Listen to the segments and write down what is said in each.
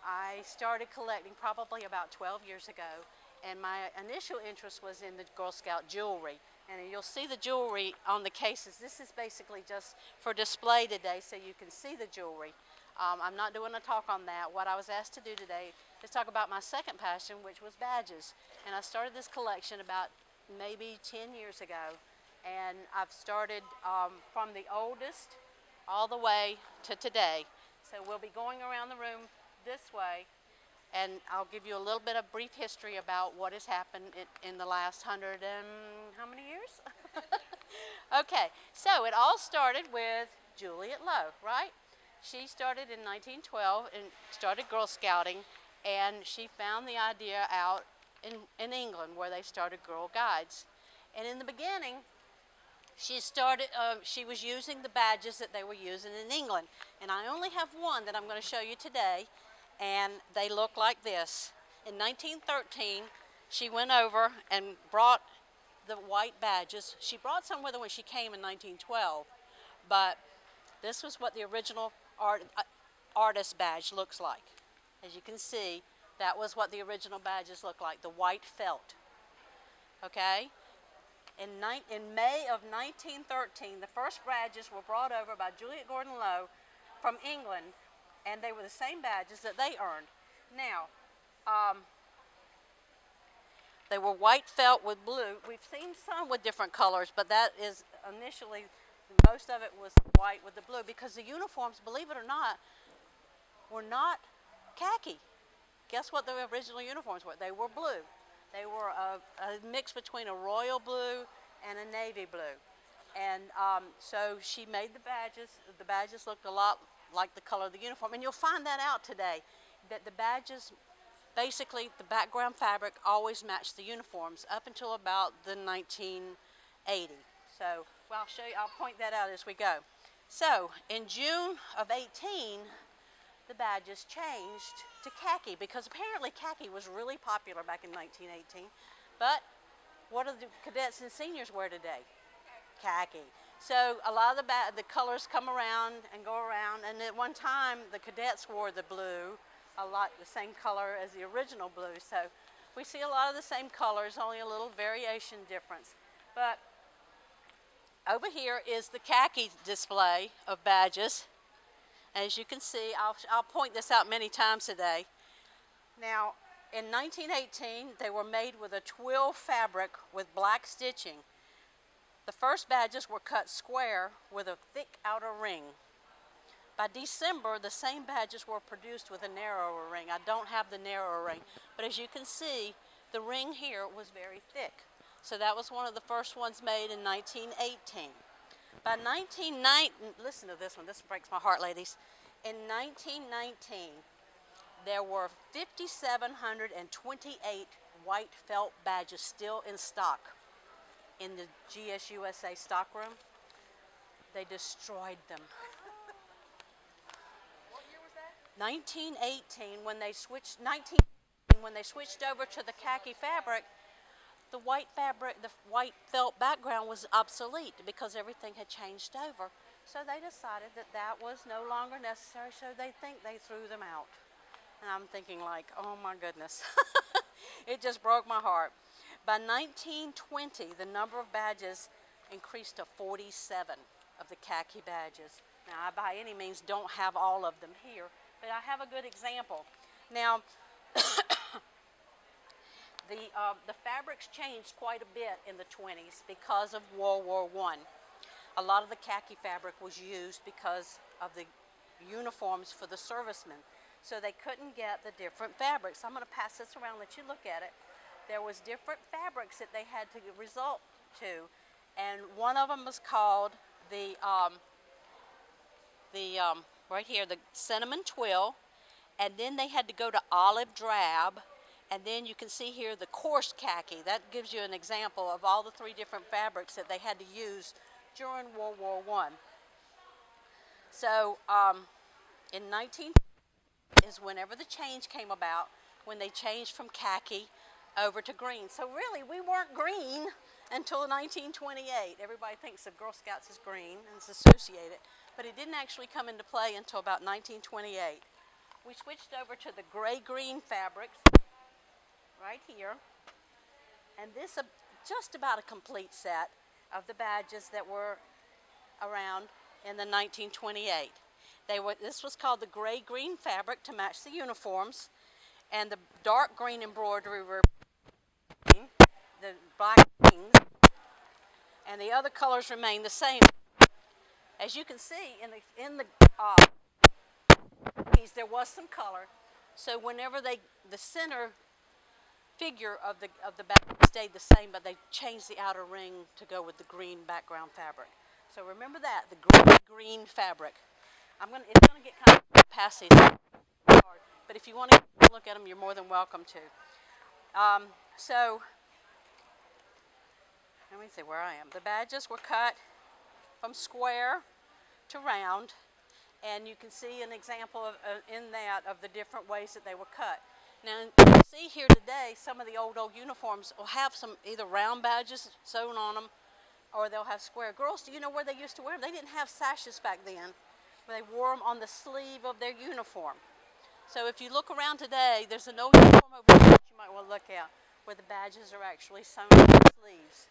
I started collecting probably about 12 years ago, and my initial interest was in the Girl Scout jewelry. And you'll see the jewelry on the cases. This is basically just for display today so you can see the jewelry. I'm not doing a talk on that. What I was asked to do today is talk about my second passion, which was badges. And I started this collection about maybe 10 years ago. And I've started from the oldest all the way to today. So we'll be going around the room this way, and I'll give you a little bit of brief history about what has happened in the last 100 and how many years? Okay, so it all started with Juliet Lowe, right? She started in 1912 and started Girl Scouting, and she found the idea out in England where they started Girl Guides. And in the beginning, she was using the badges that they were using in England. And I only have one that I'm going to show you today, and they look like this. In 1913, she went over and brought the white badges. She brought some with her when she came in 1912, but this was what the original artist badge looks like. As you can see, that was what the original badges looked like, the white felt. Okay? In May of 1913, the first badges were brought over by Juliet Gordon Lowe from England, and they were the same badges that they earned. Now, they were white felt with blue. We've seen some with different colors, but that is initially, most of it was white with the blue, because the uniforms, believe it or not, were not khaki. Guess what the original uniforms were? They were blue. They were a mix between a royal blue and a navy blue. And so she made the badges. The badges looked a lot like the color of the uniform. And you'll find that out today, that the badges, basically the background fabric always matched the uniforms up until about the 1980. So well, I'll show you, I'll point that out as we go. So in June of 18, the badges changed to khaki, because apparently khaki was really popular back in 1918. But what do the cadets and seniors wear today? Khaki. So a lot of the colors come around and go around, and at one time the cadets wore the blue, a lot the same color as the original blue. So we see a lot of the same colors, only a little variation difference. But over here is the khaki display of badges. As you can see, I'll point this out many times today. Now, in 1918, they were made with a twill fabric with black stitching. The first badges were cut square with a thick outer ring. By December, the same badges were produced with a narrower ring. I don't have the narrower ring, but as you can see, the ring here was very thick. So that was one of the first ones made in 1918. By 1990, listen to this one, this breaks my heart, ladies. In 1919, there were 5,728 white felt badges still in stock in the GSUSA stockroom. They destroyed them. What year was that? 1918, when they switched over to the khaki fabric, the white felt background was obsolete because everything had changed over. So they decided that that was no longer necessary, so they threw them out. And I'm thinking like, oh my goodness. It just broke my heart. By 1920, the number of badges increased to 47 of the khaki badges. Now, I by any means don't have all of them here, but I have a good example. Now, the fabrics changed quite a bit in the 20s because of World War I. A lot of the khaki fabric was used because of the uniforms for the servicemen. So they couldn't get the different fabrics. I'm going to pass this around, let you look at it. There was different fabrics that they had to resort to, and one of them was called right here, the cinnamon twill, and then they had to go to olive drab, and then you can see here the coarse khaki. That gives you an example of all the three different fabrics that they had to use during World War I. So in 19 is whenever the change came about, when they changed from khaki over to green. So really, we weren't green until 1928. Everybody thinks of Girl Scouts as green and it's associated, but it didn't actually come into play until about 1928. we switched over to the gray-green fabrics right here. And this is just about a complete set of the badges that were around in the 1928. This was called the gray-green fabric to match the uniforms, and the dark green embroidery were the black wings, and the other colors remain the same. As you can see in the piece, there was some color. So whenever the center figure of the badge stayed the same, but they changed the outer ring to go with the green background fabric. So remember that, the green fabric. It's gonna get kind of past these hard, but if you want to look at them, you're more than welcome to. So let me see where I am. The badges were cut from square to round, and you can see an example of the different ways that they were cut. Now, you see here today, some of the old uniforms will have some either round badges sewn on them, or they'll have square. Girls, do you know where they used to wear them? They didn't have sashes back then. They wore them on the sleeve of their uniform. So if you look around today, there's an old uniform over there that you might want to look at, where the badges are actually sewn on the sleeves.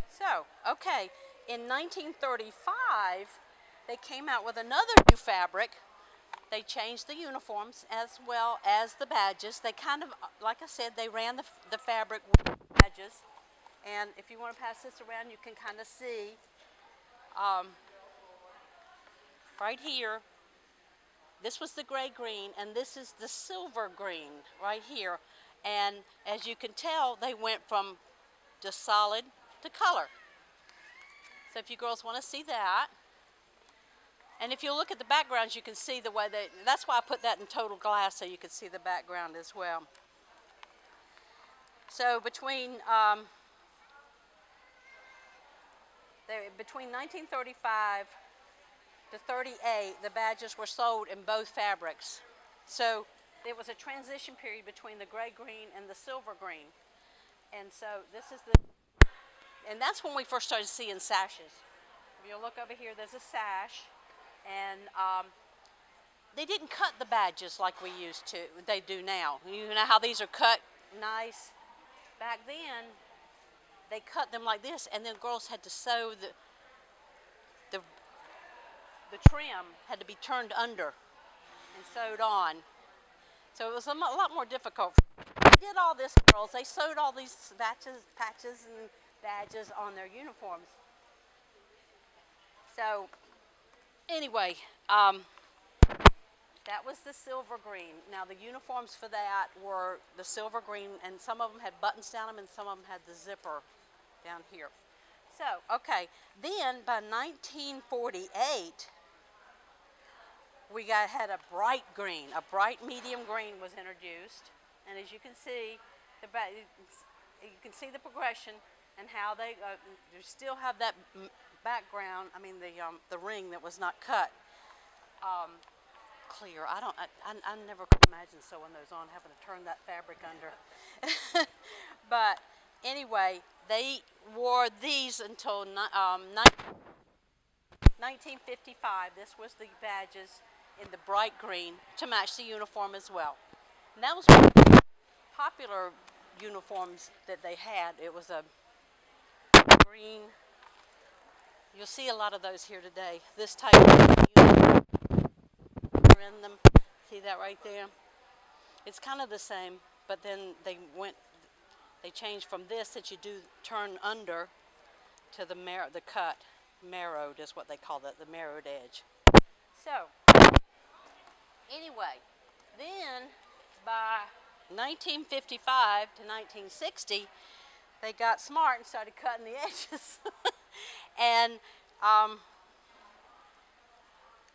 So, okay, in 1935, they came out with another new fabric. They changed the uniforms as well as the badges. They kind of, like I said, they ran the fabric with the badges. And if you want to pass this around, you can kind of see right here, this was the gray-green, and this is the silver green right here. And as you can tell, they went from just solid to color. So if you girls want to see that, and if you look at the backgrounds, you can see the way that's why I put that in total glass, so you could see the background as well. So between 1935 to 38, the badges were sold in both fabrics. So there was a transition period between the gray-green and the silver-green. And so and that's when we first started seeing sashes. If you look over here, there's a sash. And they didn't cut the badges like they do now. You know how these are cut nice? Back then, they cut them like this, and then girls had to sew the trim had to be turned under and sewed on. So it was a lot more difficult. They did all this, girls. They sewed all these patches and badges on their uniforms. So anyway, that was the silver green. Now the uniforms for that were the silver green, and some of them had buttons down them, and some of them had the zipper down here. So, okay, then by 1948, we had a bright green. A bright medium green was introduced, and as you can see, you can see the progression and how they still have that background. I mean, the ring that was not cut clear. I never could imagine sewing those on, having to turn that fabric under. But anyway, they wore these until 1955. This was the badges in the bright green to match the uniform as well. And that was one of the popular uniforms that they had. It was a green. You'll see a lot of those here today. This type of uniform in them. See that right there? It's kind of the same, but then they changed from this that you do turn under to the cut. Marrowed is what they call it, the marrowed edge. So, anyway, then by 1955 to 1960, they got smart and started cutting the edges. And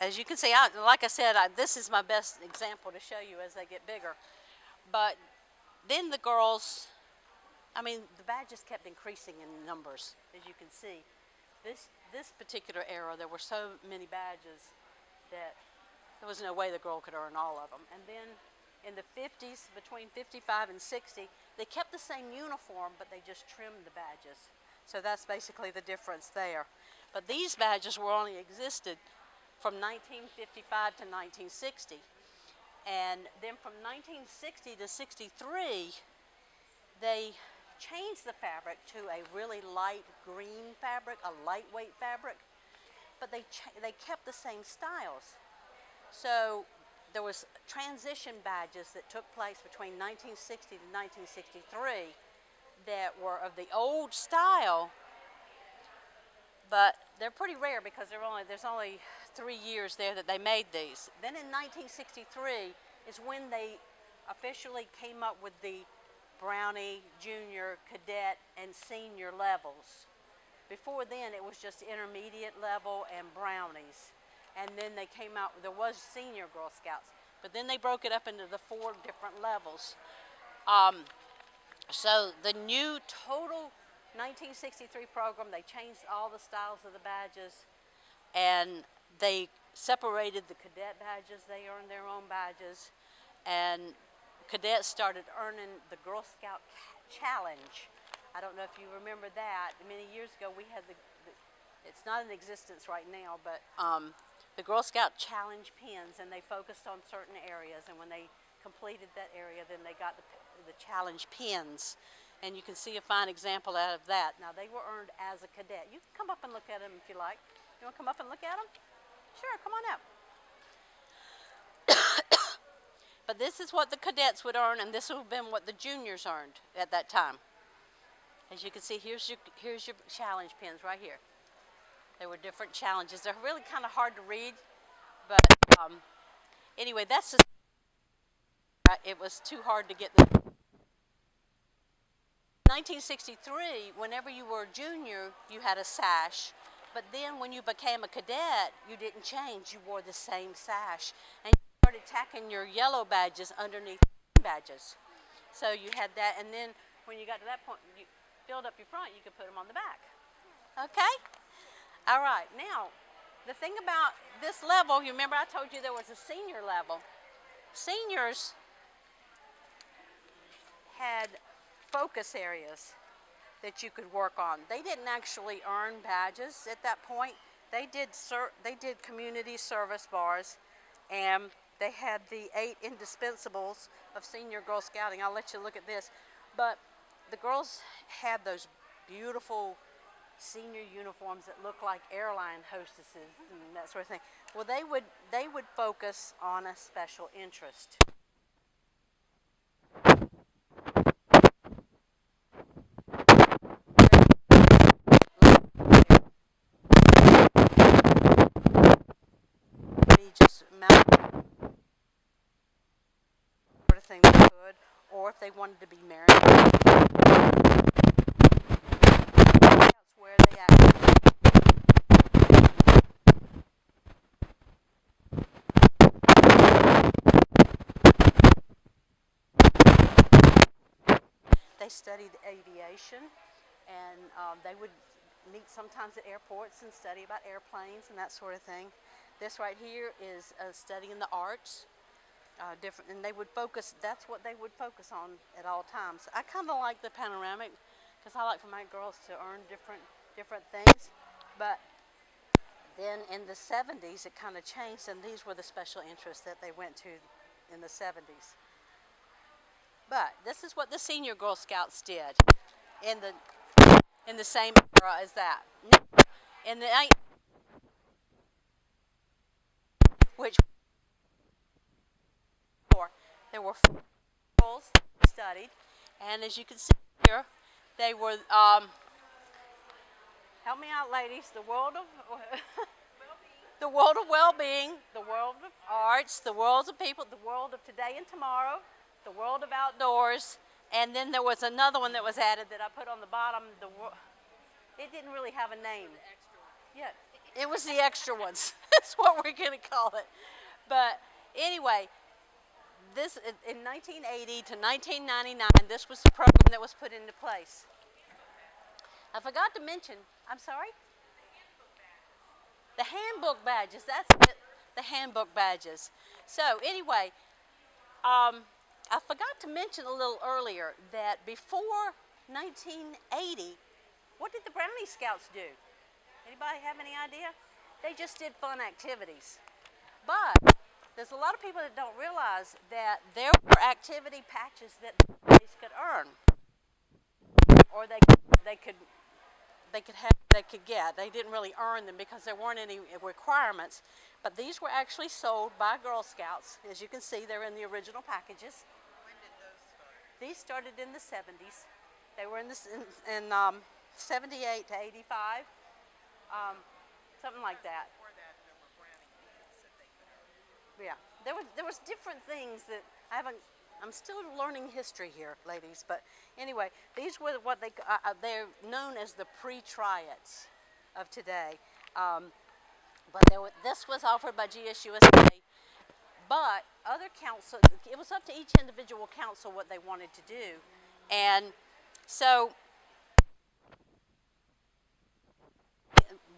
as you can see, like I said, this is my best example to show you as they get bigger. But then the girls, the badges kept increasing in numbers, as you can see. This particular era, there were so many badges that there was no way the girl could earn all of them. And then in the 50s, between 55 and 60, they kept the same uniform, but they just trimmed the badges. So that's basically the difference there. But these badges were only existed from 1955 to 1960. And then from 1960 to 63, they changed the fabric to a really light green fabric, a lightweight fabric, but they kept the same styles. So there was transition badges that took place between 1960 to 1963 that were of the old style, but they're pretty rare because there's only 3 years there that they made these. Then in 1963 is when they officially came up with the Brownie, Junior, Cadet, and Senior levels. Before then, it was just intermediate level and Brownies. And then they came out, there was Senior Girl Scouts, but then they broke it up into the 4 different levels. So the new total 1963 program, they changed all the styles of the badges, and they separated the cadet badges. They earned their own badges, and cadets started earning the Girl Scout Challenge. I don't know if you remember that. Many years ago, we had it's not in existence right now, but the Girl Scout Challenge pins, and they focused on certain areas, and when they completed that area, then they got the challenge pins. And you can see a fine example out of that. Now, they were earned as a cadet. You can come up and look at them if you like. You want to come up and look at them? Sure, come on up. But this is what the cadets would earn, and this would have been what the juniors earned at that time. As you can see, here's your challenge pins right here. There were different challenges. They're really kind of hard to read, but anyway, that's just, it was too hard to get them. 1963, whenever you were a junior, you had a sash. But then when you became a cadet, you didn't change. You wore the same sash. And you started tacking your yellow badges underneath the badges. So you had that, and then when you got to that point, you filled up your front, you could put them on the back. Okay? All right. Now, the thing about this level, you remember I told you there was a senior level. Seniors had focus areas that you could work on. They didn't actually earn badges at that point. They did community service bars, and they had the 8 indispensables of Senior Girl Scouting. I'll let you look at this. But the girls had those beautiful senior uniforms that looked like airline hostesses and that sort of thing. Well, they would focus on a special interest. Just mount sort of thing they could, or if they wanted to be married, that's where they actually. They studied aviation, and they would meet sometimes at airports and study about airplanes and that sort of thing. This right here is studying the arts, different, and they would focus. That's what they would focus on at all times. I kind of like the panoramic because I like for my girls to earn different things. But then in the 70s, it kind of changed, and these were the special interests that they went to in the 70s. But this is what the Senior Girl Scouts did in the same era as that. In the which there were 4 girls studied, and as you can see here, they were help me out, ladies. The world of the world of well-being, the world of arts, the world of people, the world of today and tomorrow, the world of outdoors, and then there was another one that was added that I put on the bottom. It didn't really have a name. Yeah, it was the extra ones. That's what we're going to call it. But anyway, this in 1980 to 1999, this was the program that was put into place. I forgot to mention. I'm sorry. The handbook badges. That's it. The handbook badges. So anyway, I forgot to mention a little earlier that before 1980, what did the Brownie Scouts do? Anybody have any idea? They just did fun activities. But there's a lot of people that don't realize that there were activity patches that the Brownies could earn, or they could get. They didn't really earn them because there weren't any requirements. But these were actually sold by Girl Scouts. As you can see, they're in the original packages. When did those start? These started in the 70s. They were in 78 to 85, something like that. Before that, there were brownie points that they could earn. Yeah, there was different things that I haven't. I'm still learning history here, ladies. But anyway, these were what they're known as the pre-triads of today. But this was offered by GSUSA. But other council, it was up to each individual council what they wanted to do, and so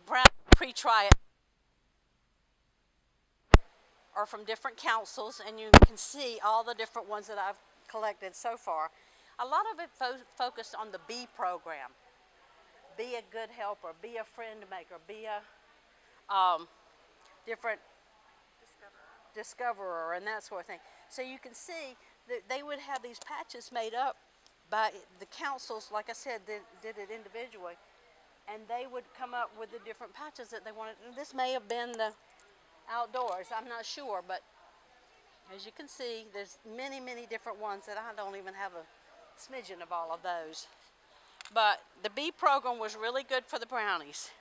Brown pre-triad are from different councils, and you can see all the different ones that I've collected so far. A lot of it focused on the B program. Be a good helper, be a friend maker, be a different discoverer and that sort of thing. So you can see that they would have these patches made up by the councils, like I said, did it individually, and they would come up with the different patches that they wanted. And this may have been the outdoors, I'm not sure, but as you can see, there's many, many different ones that I don't even have a smidgen of all of those. But the B program was really good for the Brownies.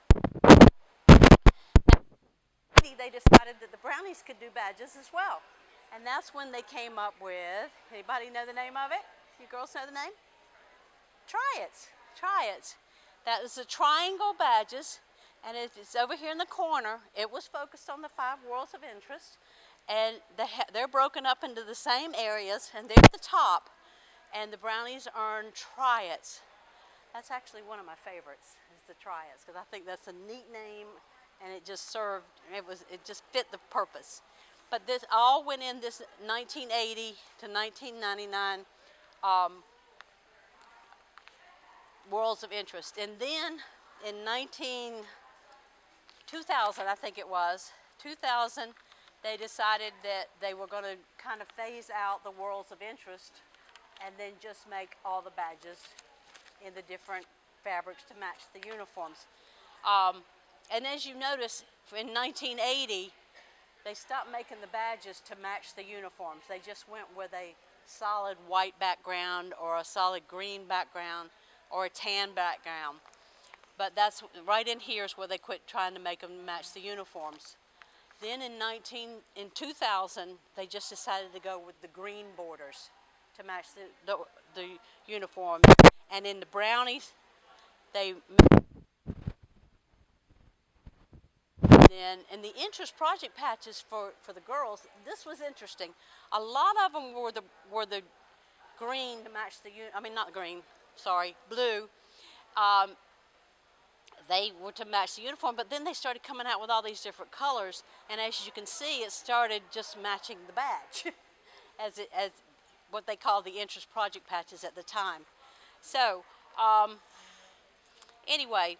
They decided that the Brownies could do badges as well. And that's when they came up with, anybody know the name of it? You girls know the name? Triads. Triads. That is the triangle badges, and it's over here in the corner. It was focused on the 5 worlds of interest, and they're broken up into the same areas, and they're at the top, and the Brownies earn triads. That's actually one of my favorites, is the triads, because I think that's a neat name, and it just served, it just fit the purpose. But this all went in this 1980 to 1999 worlds of interest. And then in 2000, I think it was, 2000, they decided that they were going to kind of phase out the worlds of interest and then just make all the badges in the different fabrics to match the uniforms. And as you notice, in 1980, they stopped making the badges to match the uniforms. They just went with a solid white background or a solid green background or a tan background. But that's right in here is where they quit trying to make them match the uniforms. Then in 2000, they just decided to go with the green borders to match the uniform. And in the Brownies, they then in the interest project patches for the girls, this was interesting. A lot of them were the green to match the not green, sorry, blue. They were to match the uniform, but then they started coming out with all these different colors, and as you can see, it started just matching the badge as what they called the interest project patches at the time. So anyway,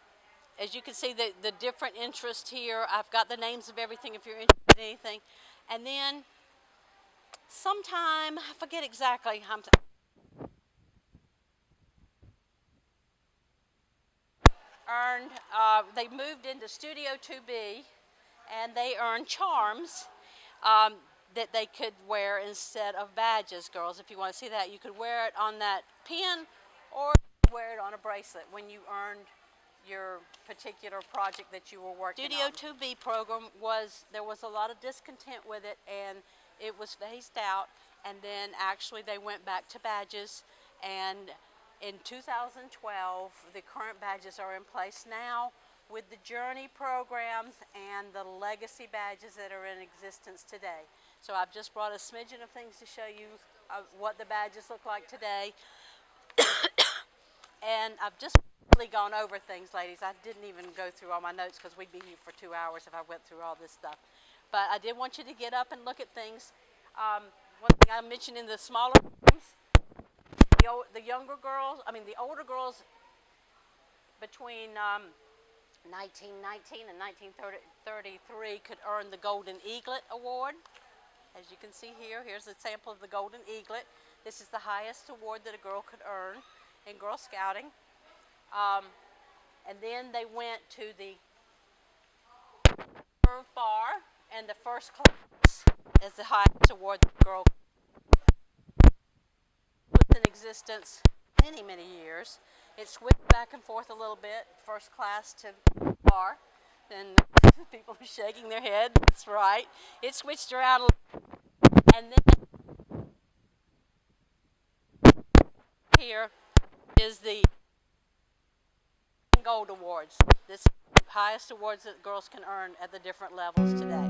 as you can see, the different interest here, I've got the names of everything if you're interested in anything. And then sometime, I forget exactly, they moved into Studio 2B, and they earned charms that they could wear instead of badges, girls. If you want to see that, you could wear it on that pin or wear it on a bracelet when you earned your particular project that you were working on. Studio 2B program there was a lot of discontent with it, and it was phased out, and then actually they went back to badges, and in 2012 the current badges are in place now with the Journey programs and the legacy badges that are in existence today. So I've just brought a smidgen of things to show you what the badges look like today. And I've just really gone over things, ladies. I didn't even go through all my notes because we'd be here for 2 hours if I went through all this stuff. But I did want you to get up and look at things. One thing I mentioned in the smaller the younger girls, I mean the older girls between 1919 and 1933 could earn the Golden Eaglet Award. As you can see here, here's a sample of the Golden Eaglet. This is the highest award that a girl could earn in Girl Scouting. And then they went to the curve bar, and the first class is the highest award that a girl was in existence many, many years. It switched back and forth a little bit, first class to bar. And people are shaking their head. That's right. It switched around a little, and then here is the Gold Awards. This is the highest awards that girls can earn at the different levels today.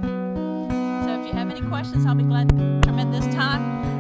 So if you have any questions, I'll be glad to answer them at this time.